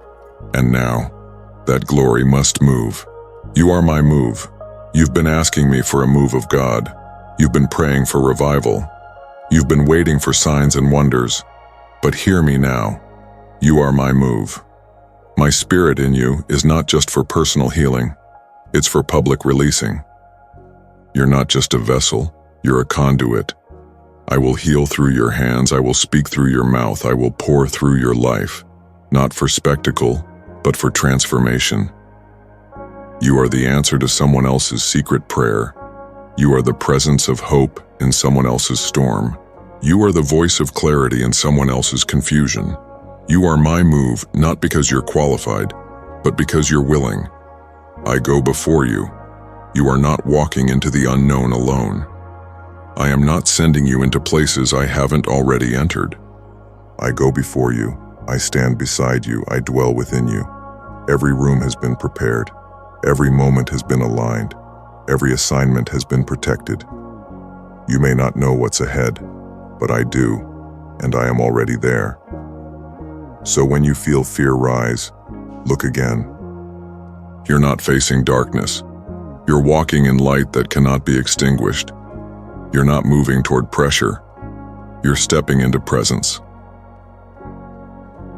And now, that glory must move. You are my move. You've been asking me for a move of God. You've been praying for revival. You've been waiting for signs and wonders. But hear me now. You are my move. My spirit in you is not just for personal healing. It's for public releasing. You're not just a vessel, you're a conduit. I will heal through your hands, I will speak through your mouth, I will pour through your life, not for spectacle, but for transformation. You are the answer to someone else's secret prayer. You are the presence of hope in someone else's storm. You are the voice of clarity in someone else's confusion. You are my move, not because you're qualified, but because you're willing. I go before you. You are not walking into the unknown alone. I am not sending you into places I haven't already entered. I go before you. I stand beside you. I dwell within you. Every room has been prepared. Every moment has been aligned. Every assignment has been protected. You may not know what's ahead, but I do, and I am already there. So when you feel fear rise, look again. You're not facing darkness. You're walking in light that cannot be extinguished. You're not moving toward pressure. You're stepping into presence.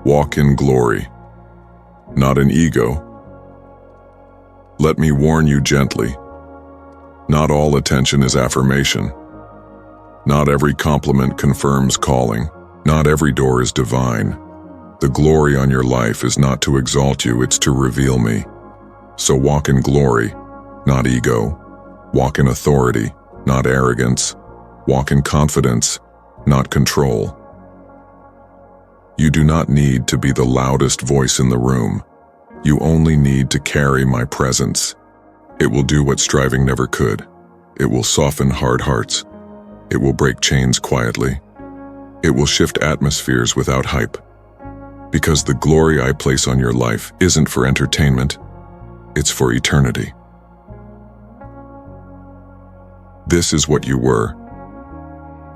Walk in glory, not in ego. Let me warn you gently. Not all attention is affirmation. Not every compliment confirms calling. Not every door is divine. The glory on your life is not to exalt you, it's to reveal me. So walk in glory, not ego. Walk in authority, not arrogance. Walk in confidence, not control. You do not need to be the loudest voice in the room. You only need to carry my presence. It will do what striving never could. It will soften hard hearts. It will break chains quietly. It will shift atmospheres without hype. Because the glory I place on your life isn't for entertainment, it's for eternity. This is what you were.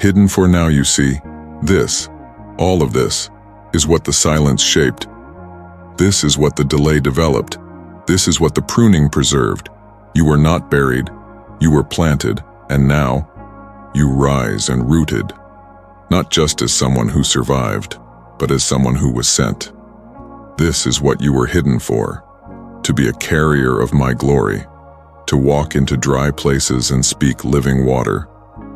Hidden for now, you see. This, all of this, is what the silence shaped. This is what the delay developed. This is what the pruning preserved. You were not buried. You were planted, and now, you rise and rooted, not just as someone who survived, but as someone who was sent. This is what you were hidden for, to be a carrier of my glory, to walk into dry places and speak living water,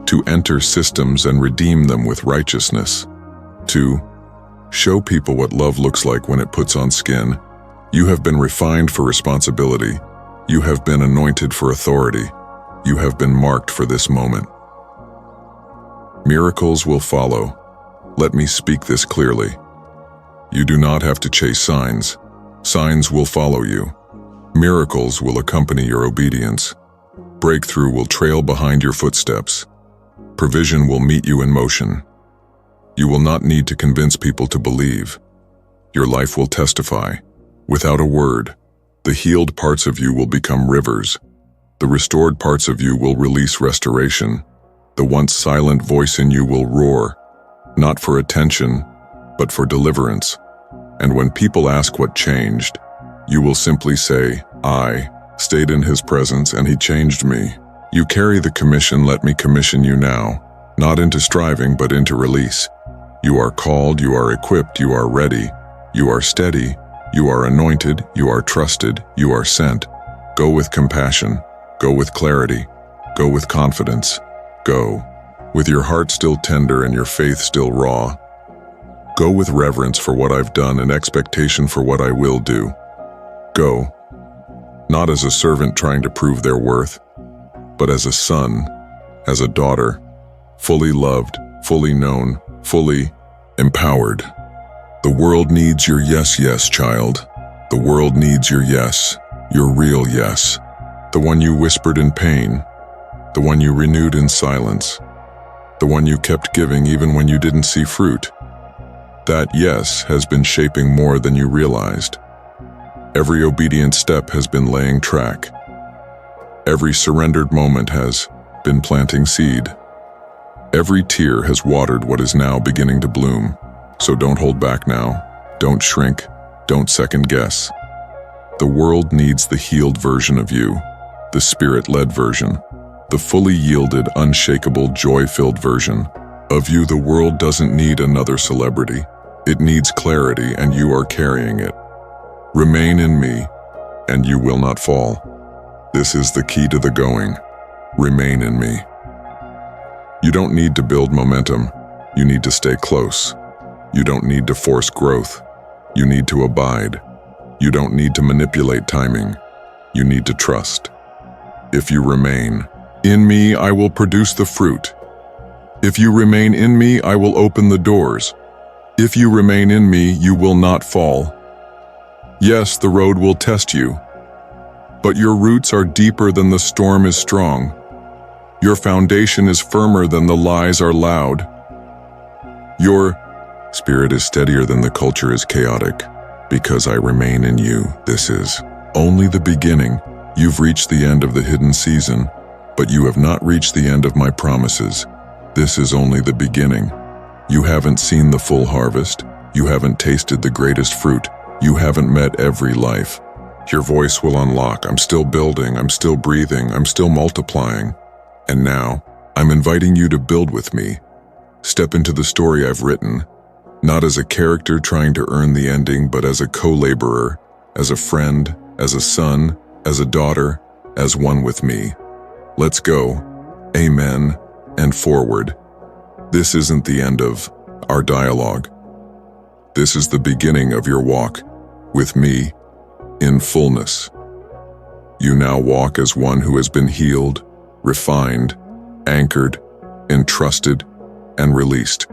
to enter systems and redeem them with righteousness, to show people what love looks like when it puts on skin. You have been refined for responsibility. You have been anointed for authority. You have been marked for this moment. Miracles will follow. Let me speak this clearly. You do not have to chase signs. Signs will follow you. Miracles will accompany your obedience. Breakthrough will trail behind your footsteps. Provision will meet you in motion. You will not need to convince people to believe. Your life will testify. Without a word, the healed parts of you will become rivers. The restored parts of you will release restoration. The once silent voice in you will roar, not for attention, but for deliverance. And when people ask what changed, you will simply say, I stayed in his presence and he changed me. You carry the commission, let me commission you now, not into striving but into release. You are called, you are equipped, you are ready, you are steady, you are anointed, you are trusted, you are sent. Go with compassion, go with clarity, go with confidence, go with your heart still tender and your faith still raw. Go with reverence for what I've done and expectation for what I will do. Go, not as a servant trying to prove their worth, but as a son, as a daughter, fully loved, fully known, fully empowered. The world needs your yes, yes, child. The world needs your yes, your real yes. The one you whispered in pain, the one you renewed in silence, the one you kept giving even when you didn't see fruit. That yes has been shaping more than you realized. Every obedient step has been laying track. Every surrendered moment has been planting seed. Every tear has watered what is now beginning to bloom. So don't hold back now. Don't shrink. Don't second guess. The world needs the healed version of you, the spirit-led version, the fully yielded, unshakable, joy-filled version of you. The world doesn't need another celebrity. It needs clarity, and you are carrying it. Remain in me, and you will not fall. This is the key to the going. Remain in me. You don't need to build momentum. You need to stay close. You don't need to force growth. You need to abide. You don't need to manipulate timing. You need to trust. If you remain in me, I will produce the fruit. If you remain in me, I will open the doors. If you remain in me, you will not fall. Yes, the road will test you, but your roots are deeper than the storm is strong. Your foundation is firmer than the lies are loud. Your spirit is steadier than the culture is chaotic. Because I remain in you, this is only the beginning. You've reached the end of the hidden season, but you have not reached the end of my promises. This is only the beginning. You haven't seen the full harvest. You haven't tasted the greatest fruit. You haven't met every life. Your voice will unlock. I'm still building. I'm still breathing. I'm still multiplying. And now, I'm inviting you to build with me. Step into the story I've written, not as a character trying to earn the ending, but as a co-laborer, as a friend, as a son, as a daughter, as one with me. Let's go. Amen. And forward. This isn't the end of our dialogue. This is the beginning of your walk with me in fullness. You now walk as one who has been healed, refined, anchored, entrusted, and released.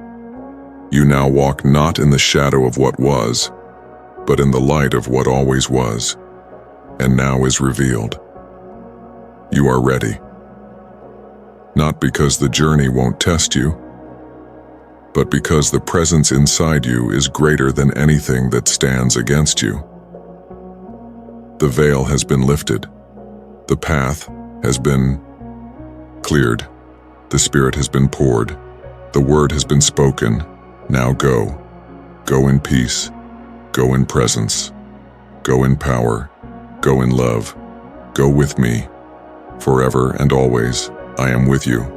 You now walk not in the shadow of what was, but in the light of what always was, and now is revealed. You are ready. Not because the journey won't test you, but because the presence inside you is greater than anything that stands against you. The veil has been lifted. The path has been cleared. The Spirit has been poured. The word has been spoken. Now go. Go in peace. Go in presence. Go in power. Go in love. Go with me. Forever and always, I am with you.